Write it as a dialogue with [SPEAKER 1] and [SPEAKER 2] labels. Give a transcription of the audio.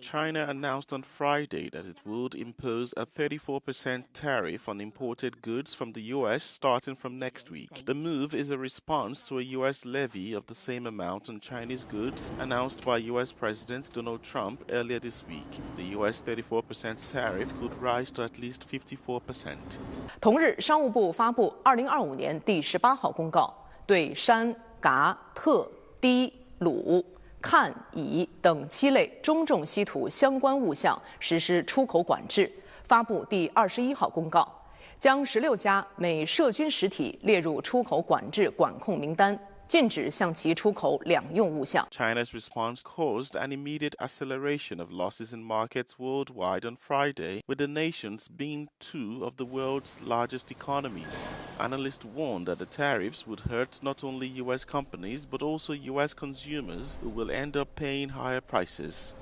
[SPEAKER 1] China announced on Friday that it would impose a 34% tariff on imported goods from the U.S. starting from next week. The move is a response to a U.S. levy of the same amount on Chinese goods announced by U.S. President Donald Trump earlier this week. The U.S. 34% tariff could rise to at least 54%.
[SPEAKER 2] 同日，商务部发布2025年第18号公告，对山、嘎、特、低、鲁、汉、乙等7类中重稀土相关物项实施出口管制。发布第21号公告，将16家美涉军实体列入出口管制管控名单。禁止向其出口两用物项。
[SPEAKER 1] China's response caused an immediate acceleration of losses in markets worldwide on Friday, with the nations being two of the world's largest economies. Analysts warned that the tariffs would hurt not only U.S. companies but also U.S. consumers, who will end up paying higher prices.